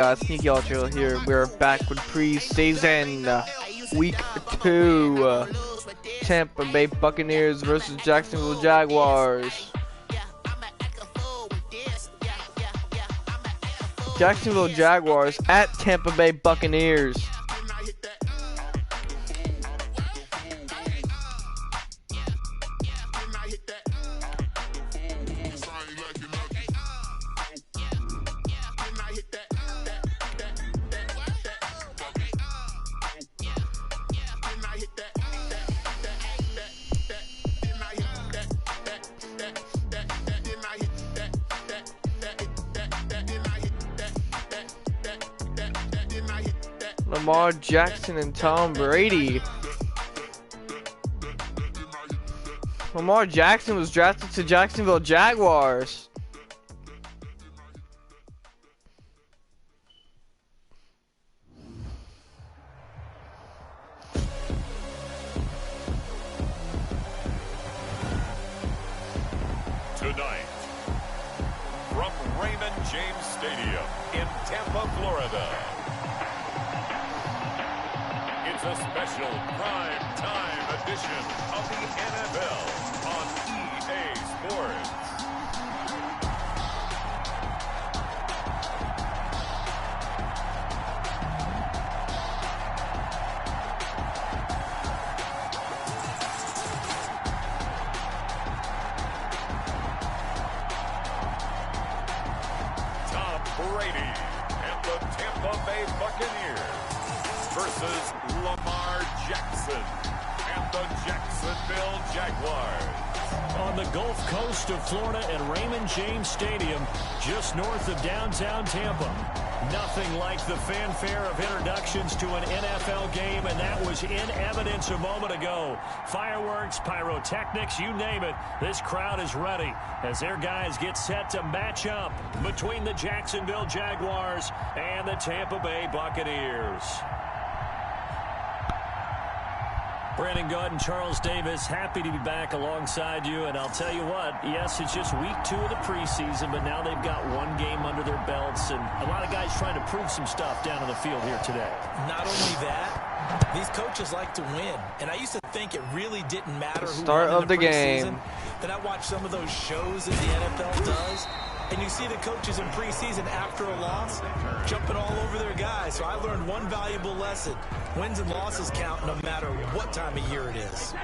Sneaky Ultra here. We're back with preseason week 2. Tampa Bay Buccaneers versus Jacksonville Jaguars. Jacksonville Jaguars at Tampa Bay Buccaneers. Lamar Jackson and Tom Brady. Lamar Jackson was drafted to Jacksonville Jaguars. Tonight, from Raymond James Stadium in Tampa, Florida. It's a special prime time edition of the NFL on EA Sports. Tom Brady and the Tampa Bay Buccaneers versus Lamar Jackson and the Jacksonville Jaguars. On the Gulf Coast of Florida at Raymond James Stadium, just north of downtown Tampa. Nothing like the fanfare of introductions to an NFL game, and that was in evidence a moment ago. Fireworks, pyrotechnics, you name it. This crowd is ready as their guys get set to match up between the Jacksonville Jaguars and the Tampa Bay Buccaneers. Brandon Gaud and Charles Davis, happy to be back alongside you. And I'll tell you what, yes, it's just week 2 of the preseason, but now they've got one game under their belts. And a lot of guys trying to prove some stuff down on the field here today. Not only that, these coaches like to win. And I used to think it really didn't matter who Start won of the game. Then I watched some of those shows that the NFL does. And you see the coaches in preseason after a loss jumping all over their guys. So I learned one valuable lesson. Wins and losses count no matter what time of year it is.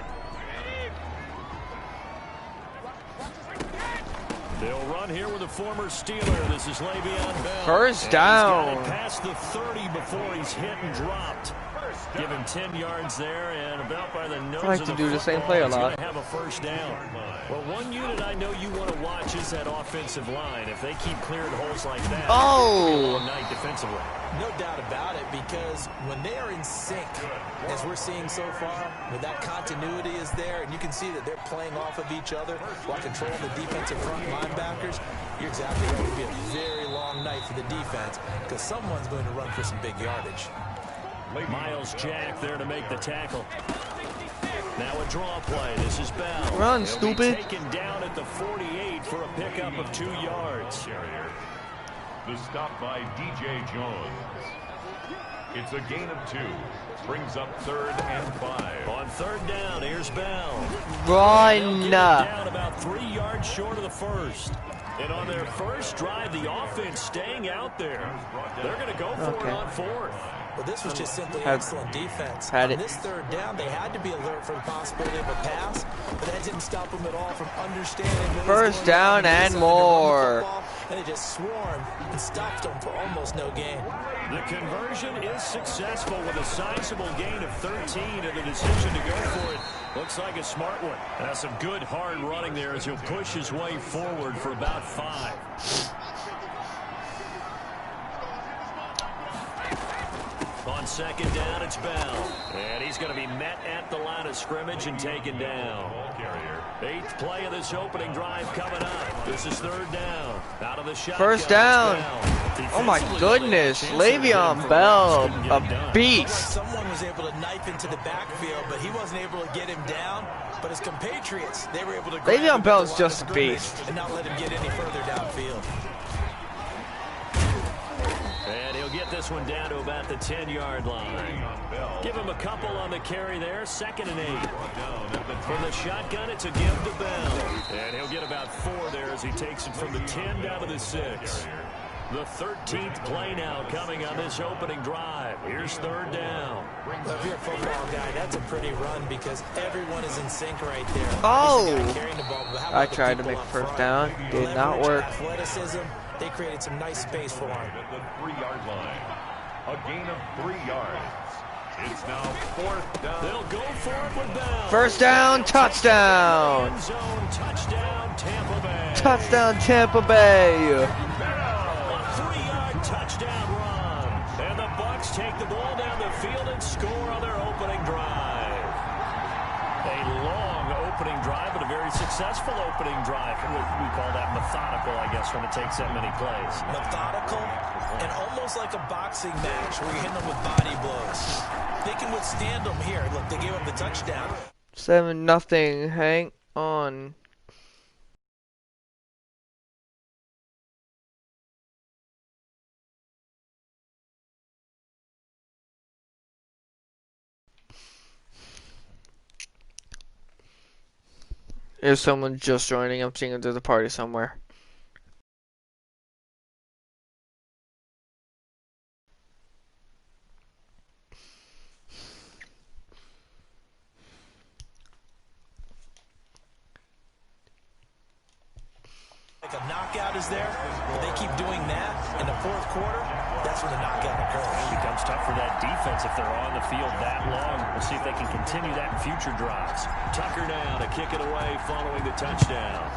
They'll run here with a former Steeler. This is Le'Veon Bell. First down. He's got it past the 30 before he's hit and dropped. Give him 10 yards there, and about by the nose I like of to the do the same football, play a he's lot. gonna have a first down. Well, one unit I know you want to watch is that offensive line. If they keep clearing holes like that, Oh! it'll be a long night defensively. No doubt about it, because when they are in sync, as we're seeing so far, when that continuity is there, and you can see that they're playing off of each other while controlling the defensive front linebackers, you're exactly right. It'll be a very long night for the defense, because someone's going to run for some big yardage. Miles Jack there to make the tackle. Now a draw play. This is Bell. Run, He'll stupid. be taken down at the 48 for a pickup of 2 yards. The stop by DJ Jones. It's a gain of 2. Brings up 3rd and 5. On 3rd down, here's Bell. Run. Down about 3 yards short of the first. And on their first drive, the offense staying out there. They're going to go for it on 4th. Well, this was just simply Had- excellent defense. had On it. this 3rd down, they had to be alert for the possibility of a pass, but that didn't stop them at all from understanding what was First going on. down and They decided to run the more. football, and they just swarmed and stopped them for almost no gain. The conversion is successful with a sizable gain of 13, and the decision to go for it looks like a smart one. That's some good hard running there as he'll push his way forward for about 5. On 2nd down, it's Bell. And he's going to be met at the line of scrimmage and taken down. 8th play of this opening drive coming up. This is 3rd down. Out of the shotgun. First down. Oh my goodness. Le'Veon Bell, a beast. Someone was able to knife into the backfield, but he wasn't able to get him down. But his compatriots, they were able to grab him Le'Veon at Bell the is line just of a scrimmage beast. and not let him get any further downfield. And he'll get this one down to about the 10-yard line. Give him a couple on the carry there. 2nd and 8. From the shotgun, it's a give to Bell. And he'll get about 4 there as he takes it from the 10 down to the 6. The 13th play now coming on this opening drive. Here's 3rd down. Well, if you're a football guy, that's a pretty run because everyone is in sync right there. Oh! The ball, I tried to make first down. Did not work. Athleticism, they created some nice space for him. At the 3-yard line. A gain of 3 yards. It's now 4th down. They'll go for it with Bell. First down, touchdown. End zone, touchdown, Tampa Bay. Touchdown, Tampa Bay. Touchdown run. And the Bucs take the ball down the field and score on their opening drive. A long opening drive, but a very successful opening drive. We call that methodical, I guess, when it takes that many plays. Methodical and almost like a boxing match where you're hitting them with body blows. They can withstand them here. Look, they gave up the touchdown. 7-0. Hang on. If someone's just joining, I'm seeing if there's a party somewhere. Like a knockout is there. They keep doing that in the 4th quarter. That's when the knockout occurs. It becomes tough for that defense if they're on the field that long. We'll see if they can continue that in future drives. Tucker now to kick it away following the touchdown.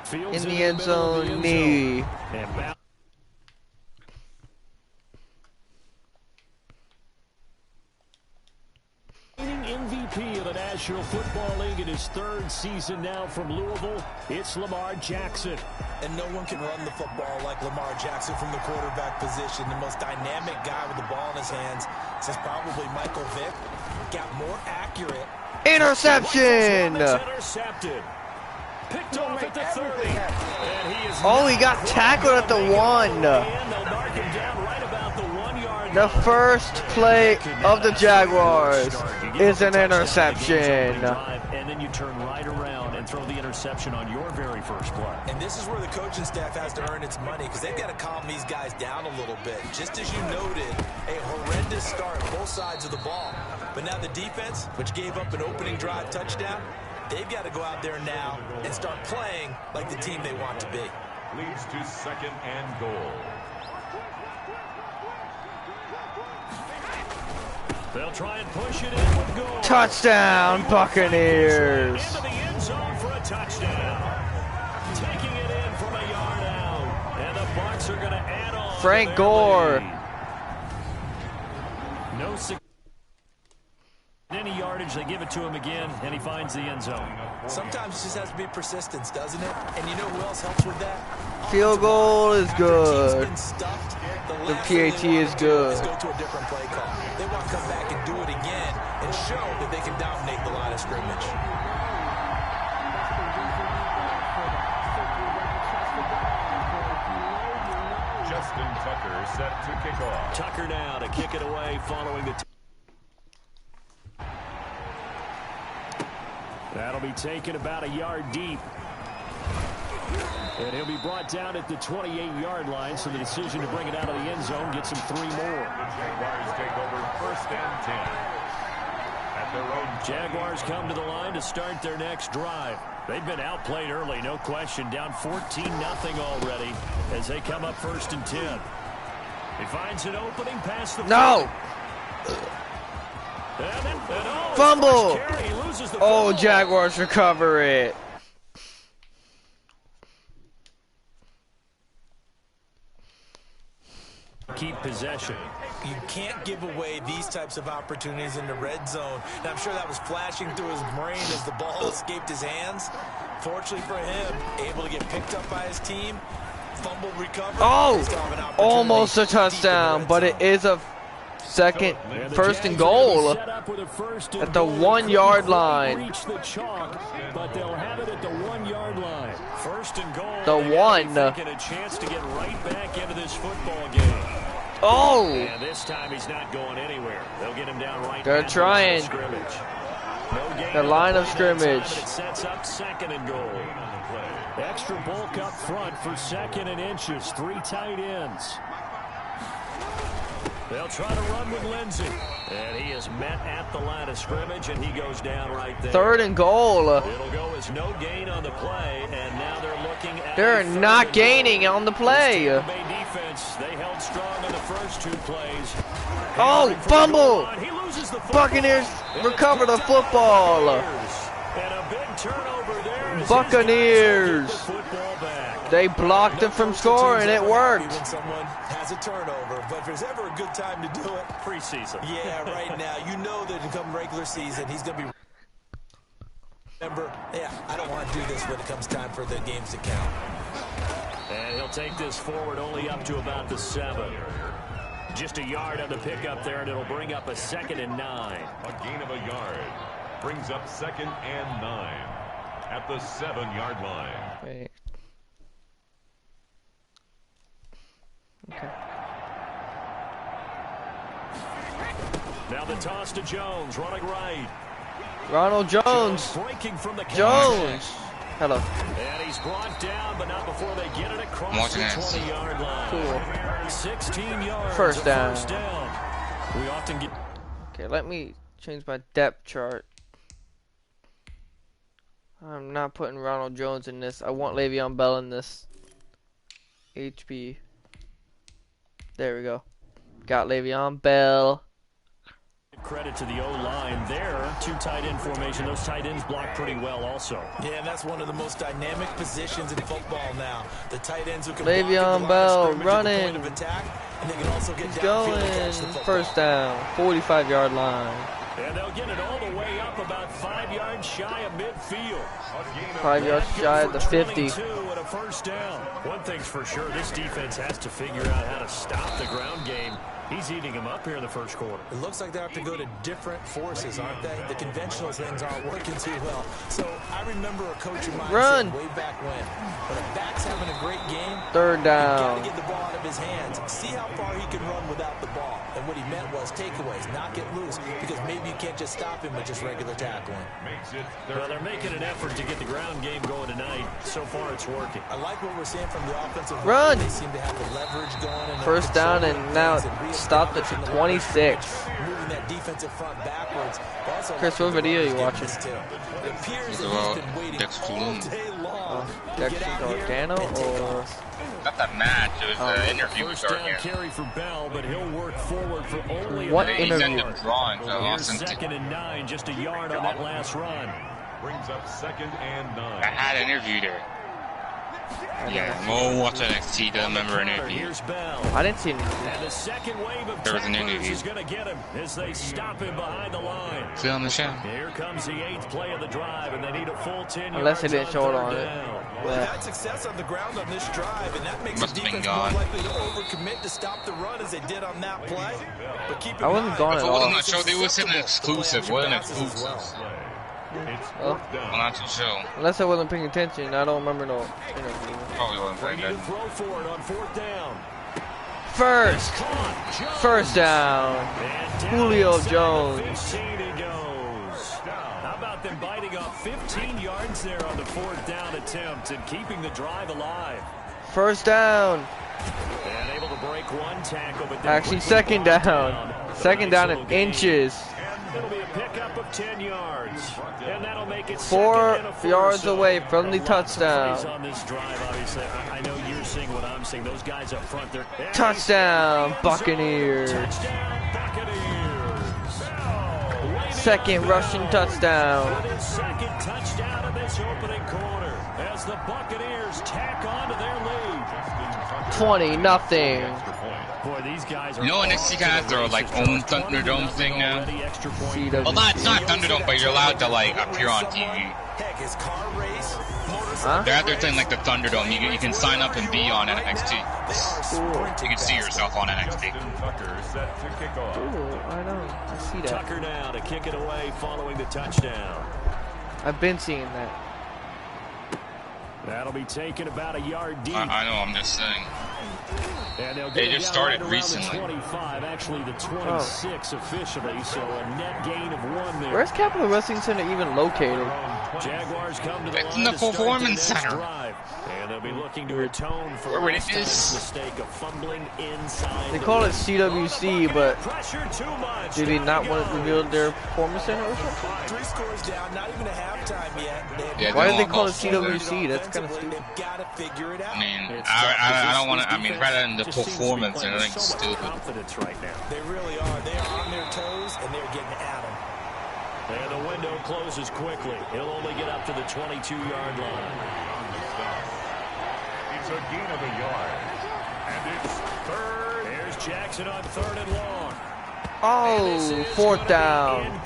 Fields In the end zone, knee. MVP of the National Football League in his 3rd season now from Louisville. It's Lamar Jackson. And no one can run the football like Lamar Jackson from the quarterback position. The most dynamic guy with the ball in his hands since probably Michael Vick. Got more accurate. Interception! Intercepted. Picked off at the 30. And he is he got tackled at the 1. They'll mark him down right about the 1-yard The line. first play of the Jaguars is an interception. And then you turn right around and throw the interception on your very first play. And this is where the coaching staff has to earn its money because they've got to calm these guys down a little bit. Just as you noted, a horrendous start, both sides of the ball. But now the defense, which gave up an opening drive touchdown, they've got to go out there now and start playing like the team they want to be. Leads to 2nd and goal. They'll try and push it in with goal. Touchdown, Buccaneers. Into the end zone for a touchdown. Taking it in from a yard out. And the Bucs are going to add on. Frank Gore. No any yardage, they give it to him again, and he finds the end zone. Sometimes it just has to be persistence, doesn't it? And you know who else helps with that? Field goal is good. Stuffed, The PAT is good. Go to a different play call. They want to come back and do it again and show that they can dominate the line of scrimmage. Justin Tucker set to kick off. Tucker now to kick it away following the that'll be taken about a yard deep. And he'll be brought down at the 28-yard line, so the decision to bring it out of the end zone gets him 3 more. The Jaguars take over 1st and 10. At their own Jaguars come to the line to start their next drive. They've been outplayed early, no question. Down 14-0 already as they come up 1st and 10. He finds an opening past the No! Fumble! Oh, Jaguars recover it. Keep possession. You can't give away these types of opportunities in the red zone. And I'm sure that was flashing through his brain as the ball escaped his hands. Fortunately for him, able to get picked up by his team. Fumble recovery. Oh! Almost a touchdown, but it is a first and goal at the 1-yard line. Reach the chalk, but they'll have it at the 1-yard line. 1st and goal The one. A chance to get right back into this football game. Oh! And this time he's not going anywhere. They'll get him down right. They're trying. The line of scrimmage. It sets up 2nd and goal. Extra bulk up front for 2nd and inches. 3 tight ends. They'll try to run with Lindsey. And he is met at the line of scrimmage, and he goes down right there. 3rd and goal. It'll go as no gain on the play, and now they're looking at. They're not gaining on the play. Tampa Bay defense, they held strong on the first 2 plays. Oh, fumble! He loses the Buccaneers recover the football. And a big turnover there. Buccaneers. Football back. They blocked him from scoring. It worked. When someone has a turnover, but if there's ever a good time to do it, Preseason. yeah, right now, you know that come regular season, he's going to be. Remember, yeah, I don't want to do this when it comes time for the games to count. And he'll take this forward only up to about the 7. Just a yard on the pickup there, and it'll bring up a 2nd and 9. A gain of a yard brings up 2nd and 9 at the 7-yard line. Wait. Okay. Now the toss to Jones, running right. Ronald Jones. Breaking from the Jones. Hello. And he's brought down, but not before they get it across the 20-yard line. Cool. 16 yards. First down. We often get. Okay, let me change my depth chart. I'm not putting Ronald Jones in this. I want Le'Veon Bell in this. HP. There we go. Got Le'Veon Bell. Credit to the O-line there. 2 tight end formation. Those tight ends block pretty well also. Yeah, and that's one of the most dynamic positions in football now. The tight ends who can Le'Veon Bell running. Attack, and they can also get He's going. First down. 45-yard line. And they'll get it all the way up about 5 yards shy of midfield. 5 yards shy of the 50. And a first down. One thing's for sure, this defense has to figure out how to stop the ground game. He's eating him up here in the first quarter. It looks like they have to go to different forces, aren't they? The conventional things aren't working too well. So I remember a coach of mine said way back when a back's having a great game, 3rd down. you got to get the ball out of his hands. See how far he can run without the ball. And what he meant was takeaways, not get loose, because maybe you can't just stop him with just regular tackling. Well, they're making an effort to get the ground game going tonight. So far, it's working. I like what we're seeing from the offensive line. They seem to have the leverage going. And first down, and now stopped at 26. Moving that defensive front backwards. Chris, what video are you watching? It appears that he's been waiting all day long. Jacksonville Gargano or? Not that match. It was an interview with First down Gargano. carry for Bell, but he'll work forward for only What a interview? He ended up drawing, so I Here's lost him. 2nd and 9, just a yard on that last run. Brings up 2nd and 9. I had an interview there. Yeah, we'll watch NXT. Don't remember an interview. Here's Bell. I didn't see anything. And the second wave of There was an tacklers interview. is going to get him as they stop him behind the line. See on the show. Here comes the 8th play of the drive, and they need a full 10 yards. Unless they didn't show it on it. Well, they've had success on the ground on this drive, and that makes Must the have been defense more gone. likely to overcommit to stop the run as they did on that play. But keep in I wasn't mind, gone If at it wasn't all. on the show, they would send an exclusive. What an exclusive. It's Oh. 4th down. Well, not the show. Unless I wasn't paying attention, I don't remember no interview. Probably wasn't very Ready to good. throw for it on 4th down. First down. And down Julio inside the Jones. 15 he goes. How about them biting off 15 yards there on the 4th down attempt and keeping the drive alive? First down. And able to break one tackle, but Actually, 2nd down. 2nd down in inches. It'll be a pickup of 10 yards. And that'll make it 4 2nd and 4. yards So away from the lots of touchdown. plays on this drive, obviously. I know you're seeing what I'm seeing. Those guys up front, they're Touchdown, Buccaneers. Touchdown, Buccaneers. 2nd rushing touchdown. With his 2nd touchdown in this opening quarter as the Buccaneers tack on to their lead. 20-0. Boy, these guys are. You know NXT has their like own Thunderdome thing now? CW. Well, it's not Thunderdome, but you're allowed to like appear on TV. Heck, his car race, Huh? They have their thing like the Thunderdome. You can sign up and be on NXT. You can see yourself on NXT. Tucker set to kick off. Ooh, I know. I see that. Tucker now to kick it away following the touchdown. I've been seeing that. That'll be taken about a yard deep. I know, I'm just saying. And they just started recently. The 25, actually the 26 officially, so a net gain of 1 there. Where's Capital Wrestling Center even located? Jaguars come to the it's line in the Performance Center. Drive, and they'll be looking to atone for where it last time's is. mistake of fumbling inside. They call it CWC, but Pressure too much. did they not want to reveal their Performance Center or something? 3 scores down, not even a halftime yet. Yeah, Why did they don't call it go for CWC? That's kind of stupid. They've got to figure it out. I mean, I don't want to. I mean, rather than the Performance Center, I think it's stupid. Right now. They really are. They are on their toes, and they're getting at them. And the window closes quickly. He'll only get up to the 22-yard line. It's a gain of a yard. And it's third. There's Jackson on 3rd and long. Oh, 4th down.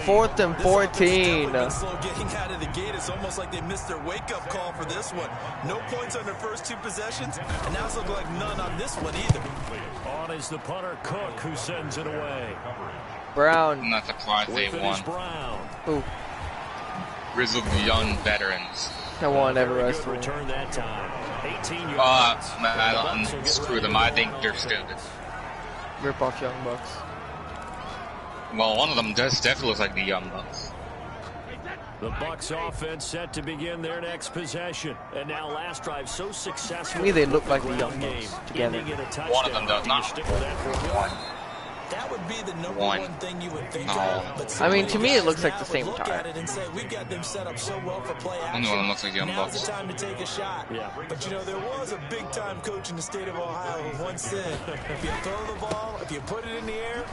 4th and 14. Slow getting out of the gate. It's almost like they missed their wake-up call for this one. No points on their first 2 possessions, and now it's looking like none on this one either. On is the punter Cook, who sends it away. Brown. I'm not surprised they won. Ooh. Grizzled young veterans. I won every Good wrestling. return that time. 18 yards. Screw them. I think they're stupid. Rip off Young Bucks. Well, one of them does definitely look like the Young Bucks. The Bucks offense set to begin their next possession. And now last drive so successful. To me, they look like the Young Bucks together. One of them does not. That would be the number one thing you would think of. But I mean, to me, it looks like the same look tire. at it and say, we've got them set up so well for play action. Only one of them looks like Young Now's Bucks. the time to take a shot. Yeah. But, you know, there was a big-time coach in the state of Ohio who once said, if you throw the ball, if you put it in the air,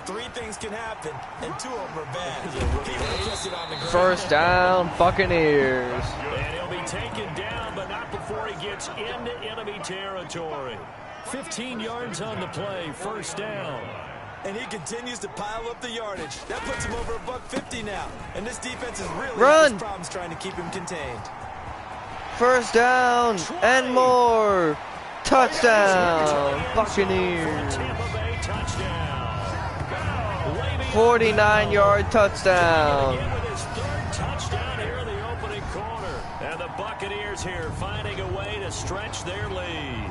3 things can happen, and 2 of them are bad. He really gets it on the ground. First down, Buccaneers. And he'll be taken down, but not before he gets into enemy territory. 15 yards on the play, first down. And he continues to pile up the yardage. That puts him over $150 now. And this defense is really Run! having problems trying to keep him contained. First down and more. Touchdown, Buccaneers. 49-yard touchdown. Touchdown here in the opening quarter. And the Buccaneers here finding a way to stretch their lead.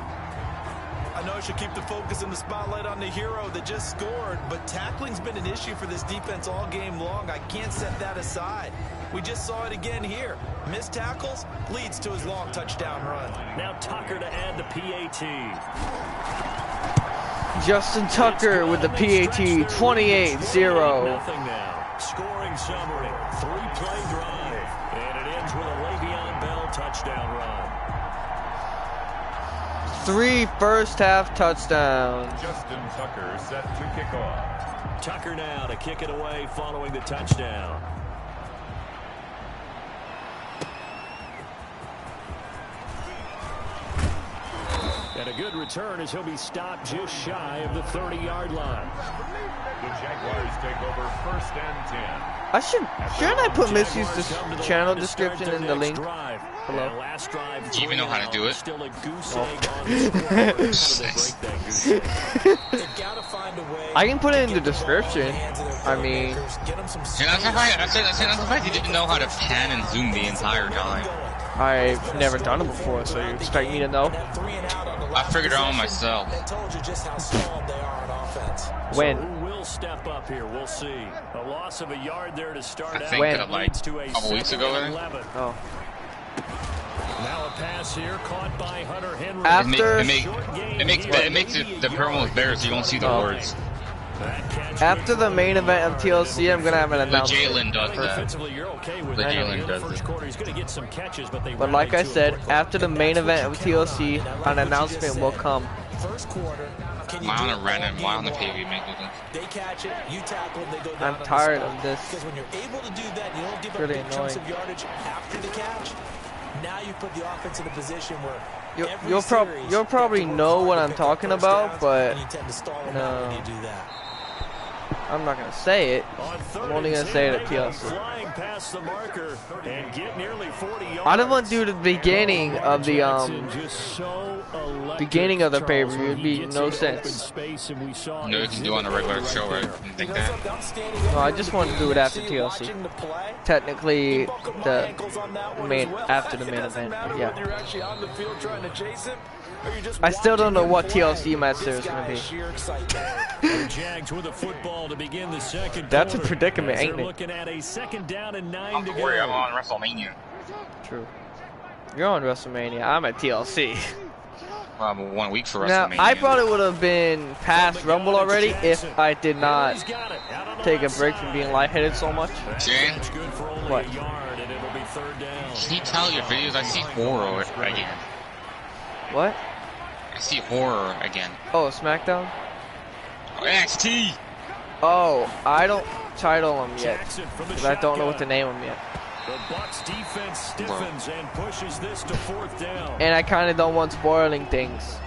I know I should keep the focus and the spotlight on the hero that just scored, but tackling's been an issue for this defense all game long. I can't set that aside. We just saw it again here. Missed tackles leads to his long touchdown run. Now Tucker to add the PAT. Justin Tucker with the PAT, 28-0. Nothing now. Scoring summary, 3-play drive. And it ends with a Le'Veon Bell touchdown run. 3 first-half touchdowns. Justin Tucker set to kick off. Tucker now to kick it away following the touchdown. And a good return as he'll be stopped just shy of the 30-yard line. The Jaguars take over 1st and 10. Shouldn't I put Missy's channel description in the link? Hello. Do you even know how to do it? Still a goose egg on the scoreboard. I can put it in the description. I mean, See, that's the fact you didn't know how to pan and zoom the entire time. I've never done it before, so you expect me to know? I figured it out myself. When? Who will step up here? We'll see. A loss of a yard there to start I out. think When? like a couple weeks ago. I think. Oh. Now a pass here caught by Hunter Henry. After It makes the promos better so you won't see the words. After the main event of TLC, I'm gonna have an The announcement. Jalen does that. Defensively, you're okay with The that. Jalen In the does first it. quarter, he's going to get some catches, but But like I said, after the main event of TLC, an announcement will come. First quarter, can you Why do on it a random? all Why on the game PV long? make this? They catch it, you tackle it, they go down. I'm tired of this. Because when you're able to do that, you don't give up Really big chunks annoying. of yardage after the catch. Now you put the offense in a position where You'll probably know what I'm talking about, but you tend to stall them no. out when you do that. I'm not gonna say it. I'm only gonna say it at TLC. I don't want to do the beginning of the pay-per-view. It'd be no sense. No, you can do it on a regular show, right? You think that? No, I just want to do it after TLC. Technically, the after the main event. Yeah. I still don't know what TLC match there's gonna be. That's a predicament, ain't it? Don't worry, I'm on WrestleMania. True. You're on WrestleMania. I'm at TLC. Well, I'm 1 week for Now, WrestleMania. I probably would have been past Rumble already if I did not take a break from being lightheaded so much. Jay, What? can you tell your videos? I see horror again. What? I see horror again. Oh, SmackDown? Oh, NXT! Oh, I don't title them yet. Because I don't know what to name them yet. The Bucs defense stiffens and pushes this to 4th down. And I kind of don't want spoiling things.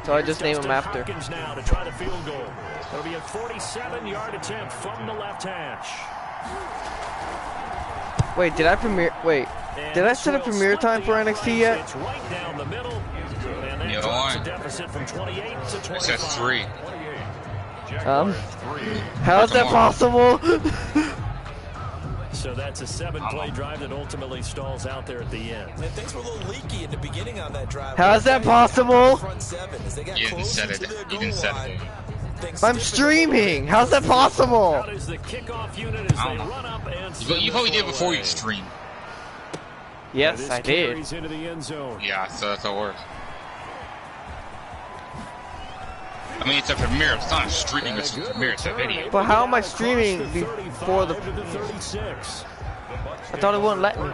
So I just name them after. Now to try the field goal. It'll be a 47-yard attempt from the left hash. Wait, did I premiere? Wait, did I set a premiere time for NXT yet? It's right down the middle. And that You drops a are. deficit from 28 to 25. It says 3. How's that possible? So that's a 7-play drive that ultimately stalls out there at the end. And things were a little leaky at the beginning on that drive. How's that possible? You didn't set it. You didn't set it. I'm streaming. How's that possible? Out is the kickoff unit as they run up and You probably did before you streamed. Yes, I did. carries into the end zone. Yeah, so that's how it works. I mean, it's a premiere. It's not a streaming. It's a premiere. It's a video. But how am I streaming before the? 36. I thought it wouldn't let me.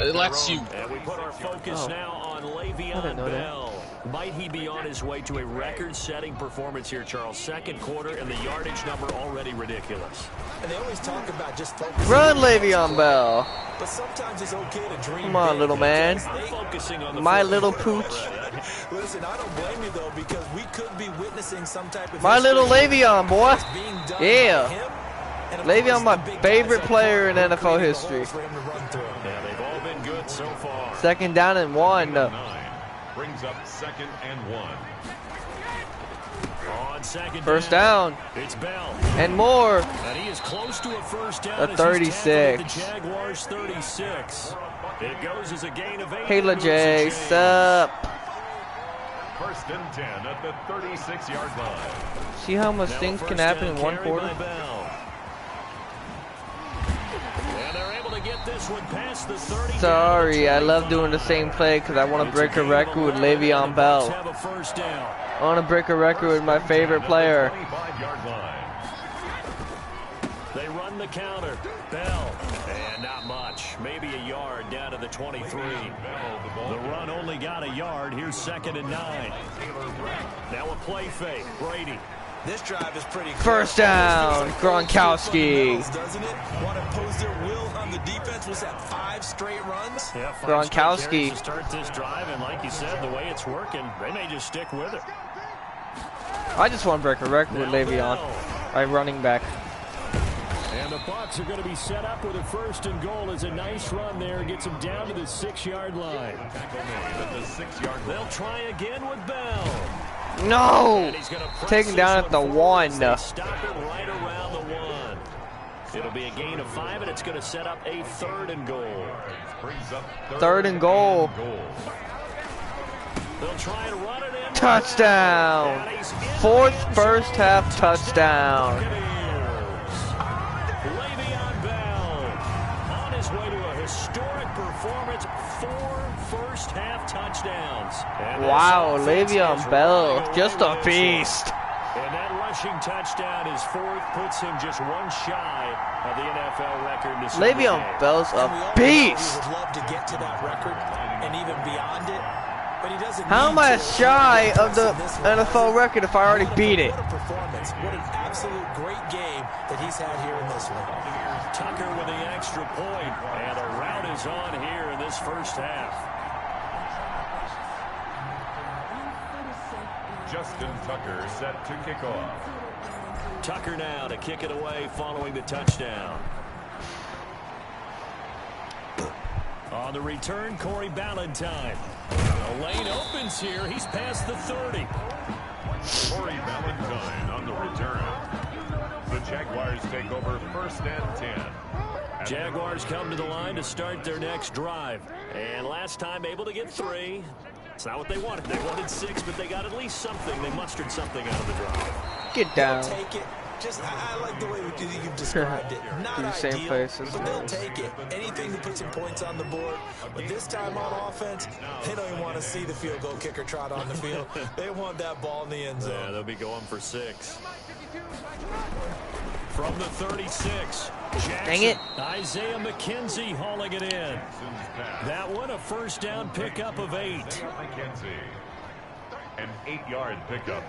It lets you. And we put our focus now on Le'Veon Bell. Might he be on his way to a record-setting performance here, Charles? Second quarter, and the yardage number already ridiculous. And they always talk about just focusing. Run, Le'Veon Bell. But sometimes it's okay to dream. Come on, little man. Focusing on the My little pooch. Listen, I don't blame you though, because we could be witnessing some type of My little Le'Veon, boy. being done Yeah. by him. And of Le'Veon, course, my the big favorite guys player in out there NFL creating the history. holes for him to run through. Yeah, they've all been good so far. Second down and 1. Brings up 2nd and 1. On second First down. It's Bell. And more. And he is close to a first down. A as he's 36. tackled at the Jaguars 36. It goes as a gain of 8. Hey, LaJ, sup? 1st and 10 at the 36-yard line. See how much Now things a can first happen down in one carry quarter? by Bell. And they're able to get this one past the 30. Sorry, I love doing the same play because I want to break a record with Le'Veon Bell. Have a first down. I want to break a record with my favorite player. 25-yard line. They run the counter. Bell. And not much. Maybe a yard down to the 23. The run only got a yard. Here's 2nd and 9. Now a play fake. Brady. This drive is pretty clear. First down, Gronkowski. Doesn't it? Want to impose their will on the defense. Was that 5 straight runs? Yeah, 5 Gronkowski. straight carries to start this drive, and like you said, the way it's working, they may just stick with it. I just want to break a record with Le'Veon. My running back. And the Bucs are going to be set up with a 1st and goal. As a nice run there, gets them down to the 6-yard line. At the 6-yard line. They'll try again with Bell. No! And he's gonna press Taken down this at the one forward as 1. they stop it right around the 1. It'll be a gain of 5, and it's going to set up a 3rd and goal. Brings up 3rd and goal. They'll try to run it in. Touchdown. And he's in 4th the first zone. half touchdown. Le'Veon Bell on his way to a historic performance. 4 first-half touchdowns. And this Wow, offense Le'Veon has Bell, right just away a with this one. beast. And that rushing touchdown is 4th, puts him just 1 shy of the NFL record. To Le'Veon Bell's And we all a know beast. He would love to get to that record and even beyond it, but he doesn't. How am need I to. shy of the This one, NFL record if I already beat it? What a performance! What an absolute great game that he's had here in this one. Tucker with the extra point, and a rout is on here in this first half. Justin Tucker set to kick off. Tucker now to kick it away following the touchdown. On the return, Corey Ballantyne. The lane opens here. He's past the 30. Corey Ballantyne on the return. The Jaguars take over 1st and 10. Jaguars come to the line to start their next drive. And last time able to get 3. It's not what they wanted. They wanted 6, but they got at least something. They mustered something out of the drive. Get down. They'll take it. Just, I like the way you've described it. Not same ideal, place as but they'll yours. take it. Anything to put some points on the board. But this time on offense, they don't even want to see the field goal kicker trot on the field. They want that ball in the end zone. Yeah, they'll be going for 6. From the 36, Jackson. Dang it. Isaiah McKenzie hauling it in. That one a first down pickup of 8. McKenzie. An 8-yard pickup.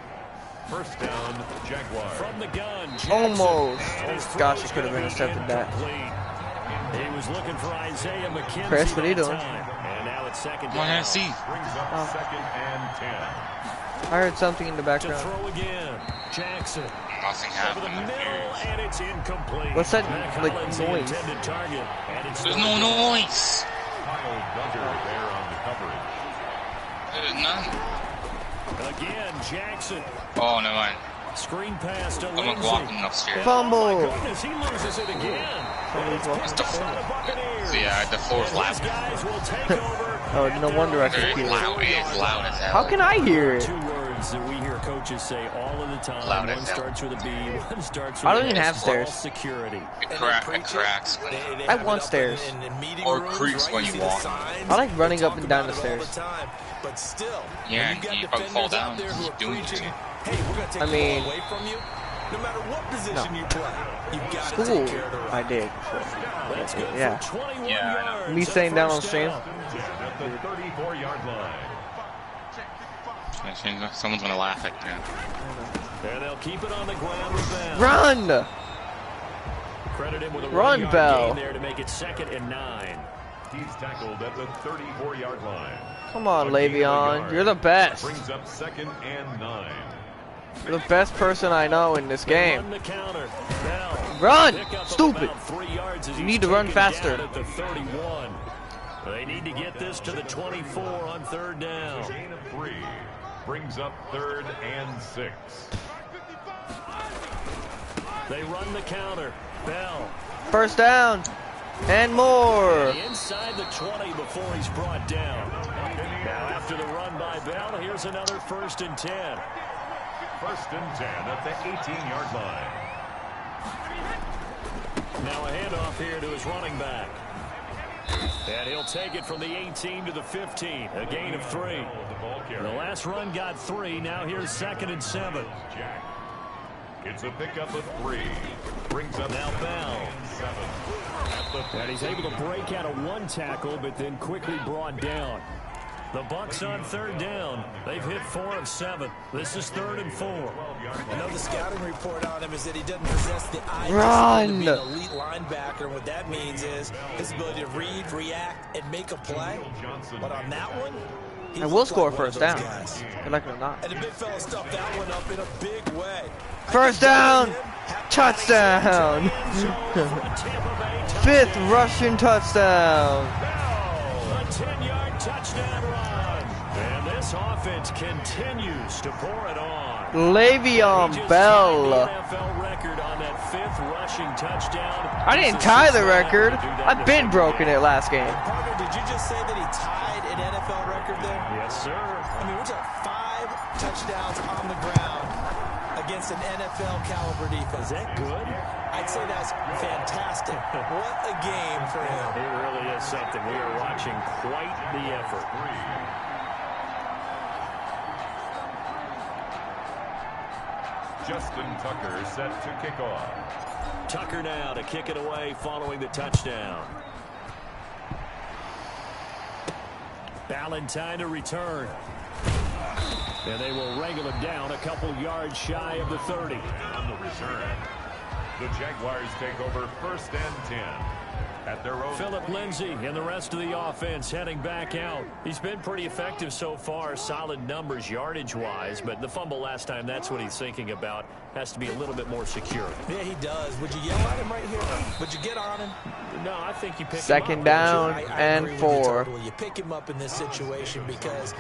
First down, Jaguars. From the gun, Jackson. Almost. And his Gosh, throw's he could have gonna be intercepted that. incomplete. He was looking for Isaiah McKenzie. Chris, what are you that doing? time. And now it's second Come on, down. see. Brings up 2nd and 10. I heard something in the To background. throw again, Jackson. Nothing Over the happened. middle, and it's incomplete. What's that, like, Collins, the noise? intended target, and it's There's no noise. Kyle Duggar there on the coverage. There's none. Again, Jackson. Oh, never mind. Screen pass to I'm Lindsay. walking upstairs. Fumble. Oh my goodness, he loses it again. And it's It's picked the up by the Buccaneers. Yeah, the fourth And lap. these guys will take over. Oh, at no their wonder I own could hear it. Loud. It's loud as hell. How can I hear it? 2 words that we hear coaches say all of the time. Loud One as hell. starts with a B, one starts with I don't an even S. have stairs. False security. It cracks. They I have it want up stairs. in meeting Or rooms, creaks right? when You you see the walk. signs. I like running They up talk and down about the it all stairs. time. But still, Yeah, when you got you probably fall defenders out down. there who are Just doing preaching, it. hey, we're going to take I the mean, ball away from you. No matter what position you play, you've got to School, take care of the run. I did. That's good Yeah. for 21 Yeah, I know. yards. Me and saying that on first stream. down. At the 34-yard line. Someone's gonna laugh at you. And they'll keep it on the ground with Bell. Run! Credit him with a Run, 1-yard Bell. gain there to make it 2nd and 9. He's tackled at the 34-yard line. Come on, A gain of a Le'Veon. yard. You're the best. Brings up 2nd and 9. You're the best person I know in this They game. run the counter. Bell. Run! Pickup of Stupid. about 3 yards as You he's need to run taken faster. down at the 31. They need to get this to the 24 on 3rd down. Gain of 3. Brings up 3rd and 6. They run the counter. Bell. First down. And more. Inside the 20 before he's brought down. Now after the run by Bell, here's another 1st and 10. 1st and 10 at the 18-yard line. Now a handoff here to his running back. And he'll take it from the 18 to the 15. A gain of 3. The last run got 3. Now here's 2nd and 7. Jack. It's a pickup of 3. Brings up Now Bell. 7. At the And he's able to break out of 1 tackle, but then quickly brought down. The Bucs on 3rd down. They've hit 4 of 7. This is 3rd and 4. I know the scouting report on him is that he doesn't possess the eye Run! to be an elite linebacker. What that means is his ability to read, react, and make a play. But on that one, he I will looked score like one of first those down. guys. You like it or not. And the big fella stuffed that one up in a big way. First down. Touchdown. 5th rushing touchdown. A 10-yard touchdown run. And this offense continues to pour it on. Le'Veon Bell. NFL record on that 5th rushing touchdown. I didn't tie the record. I've been broken it last game. Parker, did you just say that he tied an NFL record there? Yes, sir. I mean, we're talking 5 touchdowns on the ground against an NFL caliber defense. Is that good? I'd say that's fantastic. What a game for him. It really is something. We are watching quite the effort. Justin Tucker set to kick off. Tucker now to kick it away following the touchdown. Ballantyne to return. And they will wrangle him down a couple yards shy of the 30. On the return, the Jaguars take over 1st and 10. at their own. Philip Lindsay and the rest of the offense heading back out. He's been pretty effective so far, solid numbers yardage-wise, but the fumble last time, that's what he's thinking about. Has to be a little bit more secure. Yeah, he does. Would you yell at him right here? Would you get on him? No, I think you pick Second him up. down I and agree with 4. you totally. You pick him up in this situation because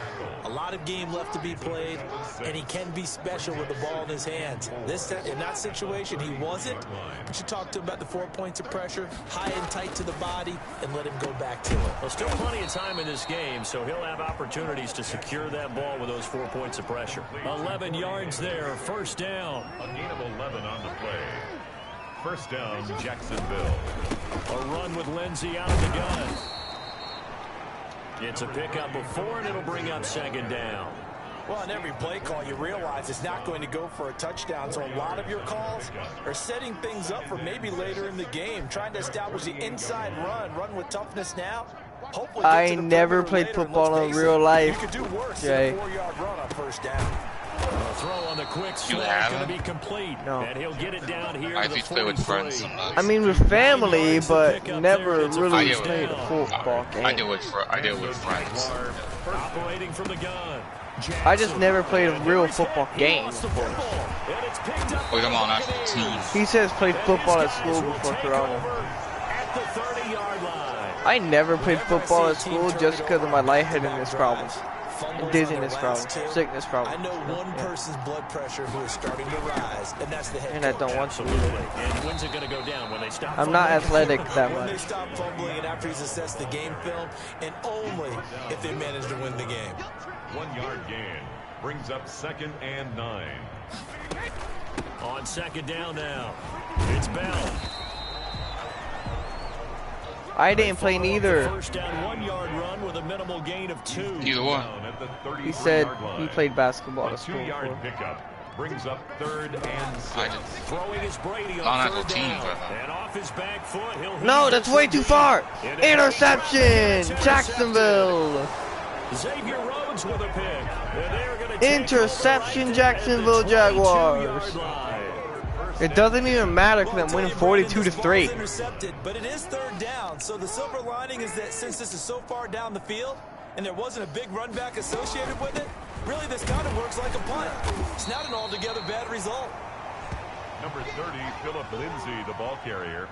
a lot of game left to be played, and he can be special with the ball in his hands. In that situation, he wasn't. But you talk to him about the 4 points of pressure, high and tight to the body, and let him go back to it. Well, still plenty of time in this game, so he'll have opportunities to secure that ball with those 4 points of pressure. 11 yards there, first down. A gain of 11 on the play. First down, Jacksonville. A run with Lindsay out of the gun. It's a pickup of 4, and it'll bring up second down. Well, on every play call, you realize it's not going to go for a touchdown, so a lot of your calls are setting things up for maybe later in the game, trying to establish the inside run with toughness now. Hopefully I never played football in real life, you could do worse Jay. than a 4-yard run on first down. A throw on the quick slide going to be complete. No. And he'll get it down here I to the used to play with 43. friends sometimes. I mean, with family, but never really played a football I game. do with friends. Operating from the gun. I just never played a real football game. Lost the football, and it's picked up Oh, come on, by that's the the team. Buccaneers. He says played football at school These guys before will take Corona. over at the 30-yard line. I never played football at school just because of my lightheadedness problems, dizziness problems, sickness I problems. know one person's blood pressure who is starting to rise, and that's the head And I coach. don't want to. Absolutely. And when's it going to go down? When they stop I'm not fumbling? athletic that When they much. stop fumbling and after he's assessed the game film, and only if they manage to win the game. 1 yard gain. Brings up second and 9. On second down now. It's Bell. I didn't play neither. First down 1 yard run with a minimal gain of 2. Either one. Down at the He said 33-yard line. he played basketball A at school 2-yard before. pickup brings up third and 6. I just Throwing his Brady on Non-national third team down. for that. And off his back foot, he'll No, that's way too far. Interception, Jacksonville. Xavier Rhodes with a pick. And they're gonna take Interception, over Jacksonville at the Jaguars. 22-yard line. It doesn't even matter because I'm winning 42-3. Intercepted, but it is third down. So the silver lining is that since this is so far down the field and there wasn't a big run back associated with it, really this kind of works like a punt. It's not an altogether bad result. Number 30, Philip Lindsay, the ball carrier.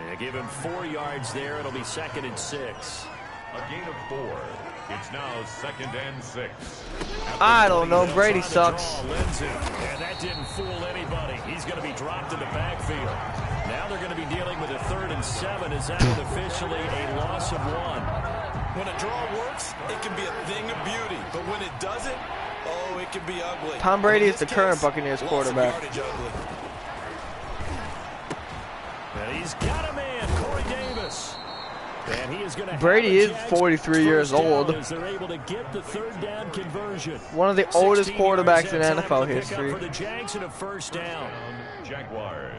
Yeah, give him 4 yards there. It'll be second and 6. A gain of 4. It's now second and 6. I don't know. Brady Trying to draw sucks. Lindsay. And that didn't fool anybody. He's going to be dropped in the backfield. Now they're going to be dealing with a 3rd and 7. Is that officially a loss of 1? When a draw works, it can be a thing of beauty. But when it doesn't, oh, it can be ugly. Tom Brady In is the this current case, Buccaneers loss of quarterback. yardage ugly. And he's got a man, Corey Davis. And he is going to Brady is 43 years old. As they're able to get the 3rd down conversion. One of the oldest 16 quarterbacks in yards that time NFL for the pickup history. For the Jags and a first down. Jaguars.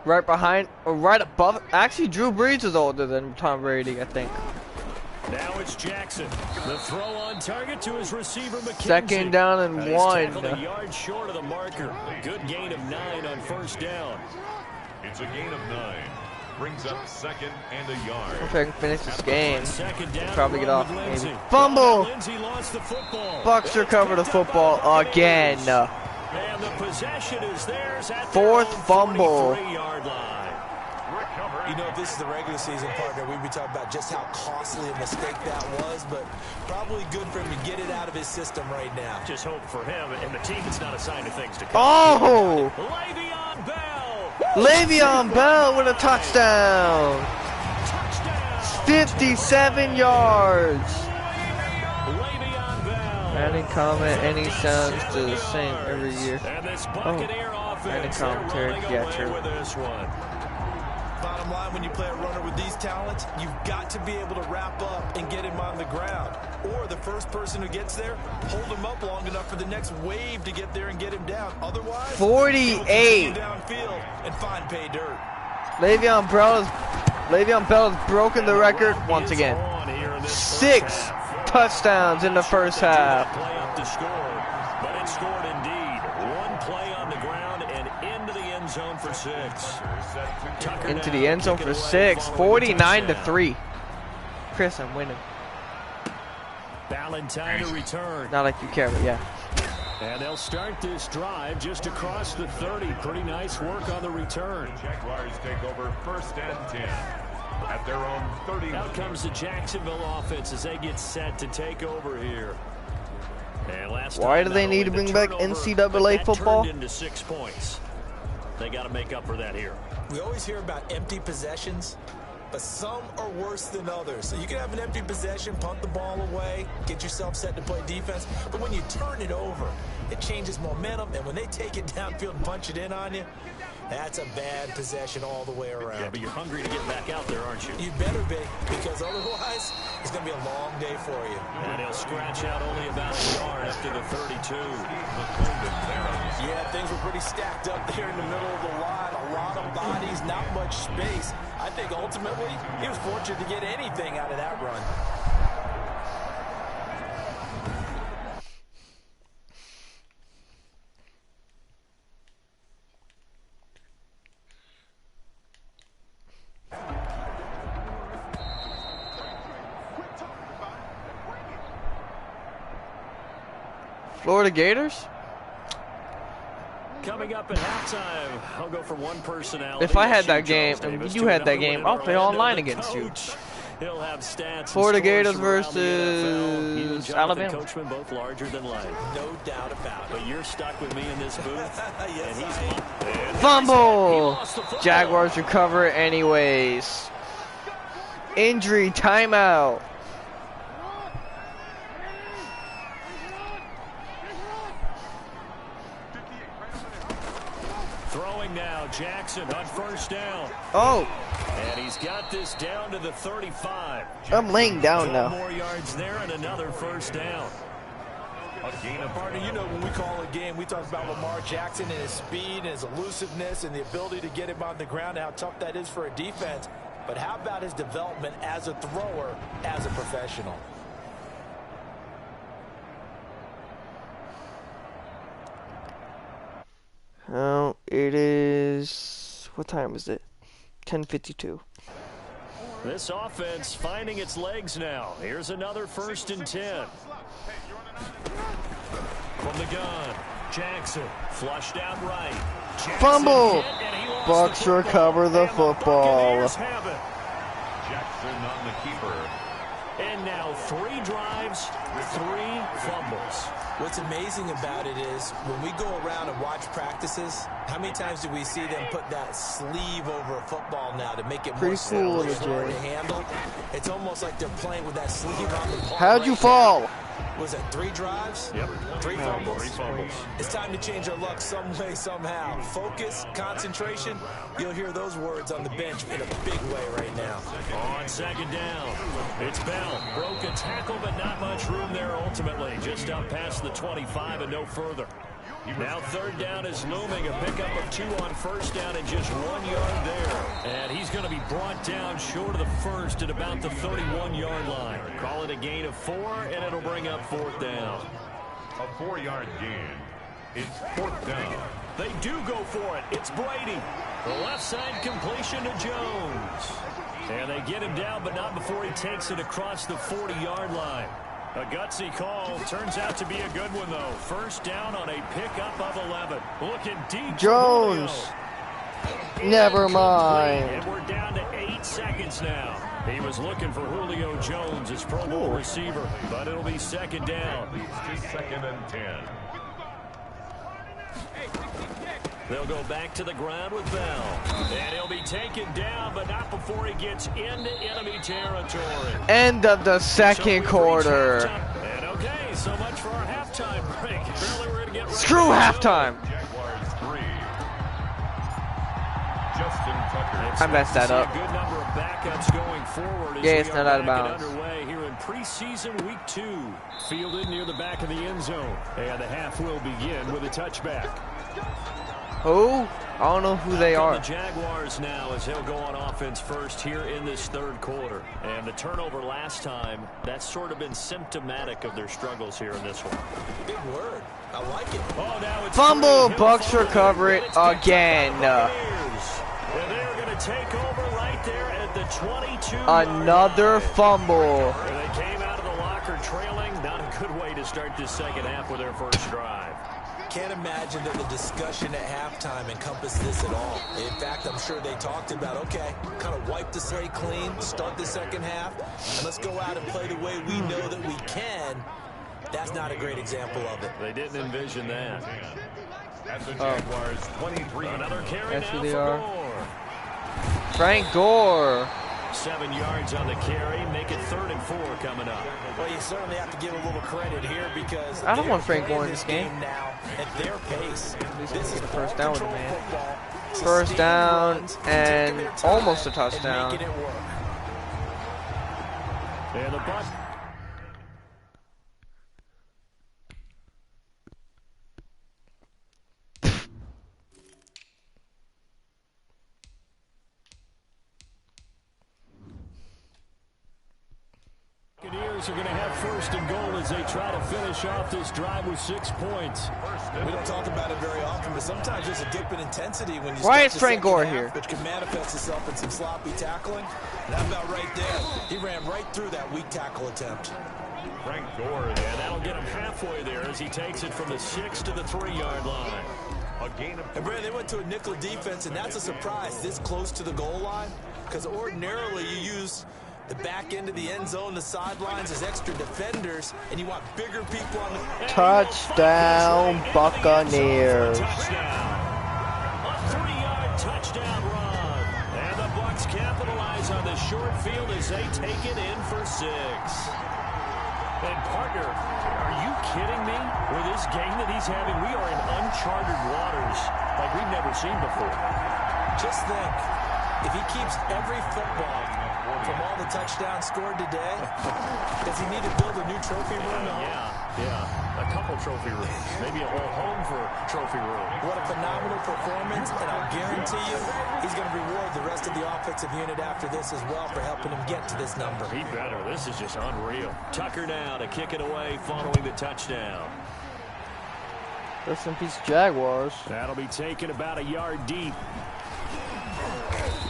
Right behind, or right above. Actually, Drew Brees is older than Tom Brady, I think. Now it's Jackson. The throw on target to his receiver, McKenzie. Second down and He's 1. tackled a yard short of the marker. Good gain of 9 on first down. It's a gain of 9. Brings up second and a yard. Hopefully I can finish this game. Second down. Probably get run off, with maybe. Lindsay. Fumble! Lindsay lost the football. Bucks recover the football again. And the possession is theirs at Fourth their own fumble. 43-yard line. You know, if this is the regular season partner, we'd be talking about just how costly a mistake that was, but probably good for him to get it out of his system right now. Just hope for him and the team it's not a sign of things to come. Oh! Le'Veon Bell. Le'Veon Bell with a touchdown. Touchdown. 57 yards. Le'Veon Bell. Any comment, any sounds to the same every year. And this Buccaneer offense, any commentary, they're rolling yeah, away true. with this one. Bottom line, when you play a runner with these talents, you've got to be able to wrap up and get him on the ground. Or the first person who gets there, hold him up long enough for the next wave to get there and get him down. Otherwise, 48. downfield and find pay dirt. Le'Veon Bell has broken the record once again. On here in this 6 first half. touchdowns in the first half. Play up to score. But it scored indeed. One play on the ground and into the end zone for 6. Tucker Into the end zone for 6. 49-3. Chris, I'm winning. Valentine to return. Not like you care, but yeah. And they'll start this drive just across the 30. Pretty nice work on the return. Jaguars take over 1st and 10 at their own 30. Out comes the Jacksonville offense as they get set to take over here. And why do they need to bring back NCAA football? Turned into 6 points. They got to make up for that here. We always hear about empty possessions, but some are worse than others. So you can have an empty possession, punt the ball away, get yourself set to play defense. But when you turn it over, it changes momentum. And when they take it downfield and punch it in on you, that's a bad possession all the way around. Yeah, but you're hungry to get back out there, aren't you? You better be, because otherwise, it's going to be a long day for you. And he'll scratch out only about a yard after the 32. Yeah, things were pretty stacked up there in the middle of the line. A lot of bodies, not much space. I think ultimately, he was fortunate to get anything out of that run. Florida Gators? Coming up at halftime, I'll go for one personality. If I had that game, and you had that game, I'll play online against you. He'll have stats. Florida Gators versus Alabama. Coachman, both larger than life. No doubt about it. But you're stuck with me in this booth. Yes, Fumble! Jaguars recover anyways. Injury timeout. Throwing now, Jackson on 1st down. Oh! And he's got this down to the 35. I'm laying down now. 4 more yards there and another 1st down. A gain of partner, you know, when we call a game, we talk about Lamar Jackson and his speed and his elusiveness and the ability to get him on the ground and how tough that is for a defense. But how about his development as a thrower, as a professional? Oh, it is... What time is it? 10:52. This offense finding its legs now. Here's another 1st and 10. From the gun, Jackson flushed out right. Jackson Fumble! hit, Bucks recover the football. Jackson on the keeper. And now 3 drives, 3 fumbles. What's amazing about it is when we go around and watch practices, how many times do we see them put that sleeve over a football now to make it more cool, slower to handle? It's almost like they're playing with that sleeve on the ball. How'd you fall? Was it 3 drives? Yep. 3 fumbles? 3 fumbles. It's time to change our luck some way, somehow. Focus, concentration. You'll hear those words on the bench in a big way right now. On 2nd down, it's Bell. Broke a tackle, but not much room there ultimately. Just up past the 25 and no further. Now 3rd down is looming. A pickup of 2 on 1st down and just 1 yard there. And he's going to be brought down short of the 1st at about the 31-yard line. Call it a gain of 4, and it'll bring up 4th down. A 4-yard gain. It's 4th down. They do go for it. It's Brady. The left side completion to Jones. And they get him down, but not before he takes it across the 40-yard line. A gutsy call. Turns out to be a good one, though. 1st down on a pickup of 11. Looking deep. Jones. Never mind. And we're down to 8 seconds now. He was looking for Julio Jones, his Pro Bowl receiver, but it'll be 2nd down. Leads to 2nd and 10. They'll go back to the ground with Bell. And he'll be taken down, but not before he gets into enemy territory. End of the 2nd quarter. And okay, so much for our halftime break. Apparently we're going to get right Screw halftime. Jaguars 3. Justin Tucker. I messed that up. A good number of backups going forward as Yeah, we it's are not out of back and bounds. underway here in preseason week 2. Fielded near the back of the end zone. And the half will begin with a touchback. Who? I don't know who they are. The Jaguars now as they'll go on offense first here in this 3rd quarter. And the turnover last time, that's sort of been symptomatic of their struggles here in this one. Big word. I like it. Oh, now it's Fumble, free. Bucks He'll recover fumble it and it's picked again. up by the Buccaneers. And they're going to take over right there at the 22. Another fumble. They came out of the locker trailing. Not a good way to start this second half with their first drive. Can't imagine that the discussion at halftime encompassed this at all. In fact, I'm sure they talked about, okay, kind of wipe the slate clean, start the second half, and let's go out and play the way we know that we can. That's not a great example of it. They didn't envision that. At the Jaguars 23. Another carry That's now who they for are. Gore. Frank Gore. 7 yards on the carry. Make it 3rd and 4 coming up. Well, you certainly have to give a little credit here because I don't they're want Frank playing Gore in this game. now at their pace. least This is get a first down with ball him, man. control football. First Sustained down runs, and taking their time almost a and touchdown. making it work. And the Bucks. Buccaneers are going to have 1st and goal as they try to finish off this drive with 6 points. We don't talk about it very often, but sometimes there's a dip in intensity when you Why start is the Frank second Gore half, here? which can manifest itself in some sloppy tackling. And how about right there? He ran right through that weak tackle attempt. Frank Gore. And that'll get him halfway there as he takes it from the 6 to the 3-yard line. A gain of And Brad, they went to a nickel defense, and that's a surprise this close to the goal line, because ordinarily you use the back end of the end zone, the sidelines as extra defenders, and you want bigger people on the... Touchdown, Buccaneers. A 3-yard touchdown run. And the Bucs capitalize on the short field as they take it in for 6. And partner, are you kidding me? With this game that he's having, we are in uncharted waters like we've never seen before. Just think, if he keeps every football from all the touchdowns scored today, does he need to build a new trophy room? Yeah, a couple trophy rooms, maybe a whole home for trophy room. What a phenomenal performance, and I'll guarantee you he's going to reward the rest of the offensive unit after this as well for helping him get to this number. He better. This is just unreal. Tucker now to kick it away following the touchdown. Rest in peace, Jaguars. That'll be taken about a yard deep.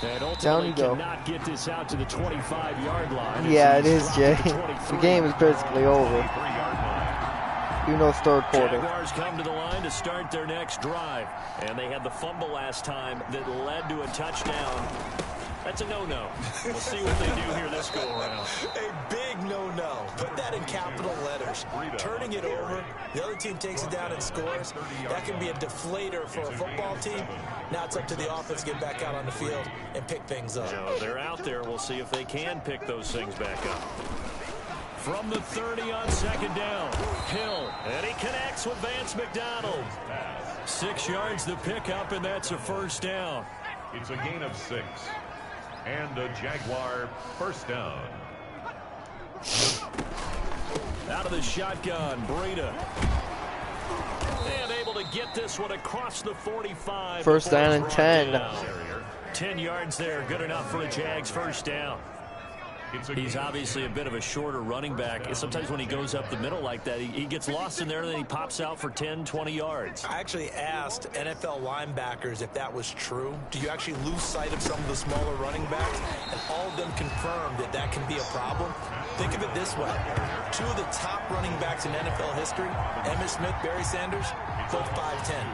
And Down ultimately you go. cannot get this out to the 25-yard line. Yeah, it It's is, Jay. dropped to The 23. game is basically over. 3-yard line. Even though it's 3rd quarter. Jaguars come to the line to start their next drive. And they had the fumble last time that led to a touchdown. That's a no-no. We'll see what they do here this go-around. A big no-no. Put that in capital letters. Turning it over, the other team takes it down and scores. That can be a deflator for a football team. Now it's up to the offense to get back out on the field and pick things up. So they're out there. We'll see if they can pick those things back up. From the 30 on 2nd down, Hill, and he connects with Vance McDonald. 6 yards the pickup, and that's a 1st down. It's a gain of 6. And a Jaguar 1st down. Out of the shotgun, Breida. And able to get this one across the 45. 1st down and before it's 10. brought down. 10 yards there, good enough for a Jags 1st down. He's obviously a bit of a shorter running back. Sometimes when he goes up the middle like that, he gets lost in there, and then he pops out for 10, 20 yards. I actually asked NFL linebackers if that was true. Do you actually lose sight of some of the smaller running backs? And all of them confirmed that that can be a problem. Think of it this way. 2 of the top running backs in NFL history, Emmitt Smith, Barry Sanders, both 5'10".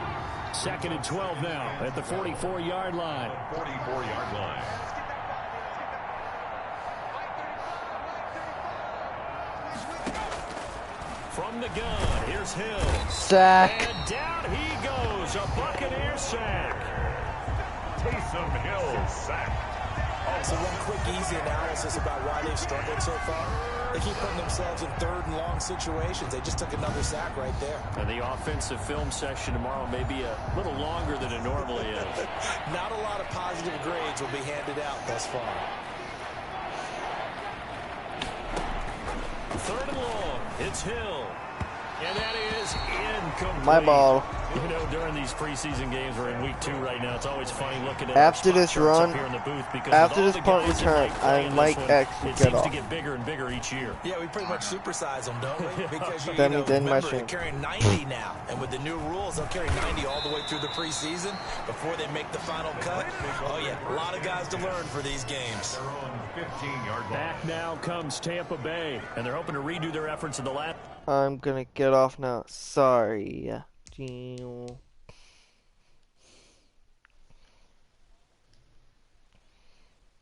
2nd and 12 now at the 44-yard line. 44-yard line. From the gun, here's Hill. Sack. And down he goes, a Buccaneer sack. Taysom Hill sack. So one quick, easy analysis about why they've struggled so far. They keep putting themselves in 3rd and long situations. They just took another sack right there. And the offensive film session tomorrow may be a little longer than it normally is. Not a lot of positive grades will be handed out thus far. 3rd and long, it's Hill. And that is incomplete. My ball. You know, during these preseason games, we're in week 2 right now. It's always funny looking at after our this spot charts run, up here in the booth because after with all this the punt guys that return, might play I in might this one, actually it get seems off. to get bigger and bigger each year. Yeah, we pretty much supersize them, don't we? Because you Then know, my remember, stream. they're carrying 90 now. And with the new rules, they'll carry 90 all the way through the preseason before they make the final cut. Oh, yeah, a lot of guys to learn for these games. Their own 15-yard line. Back now comes Tampa Bay, and they're hoping to redo their efforts in the last. I'm gonna get off now. Sorry.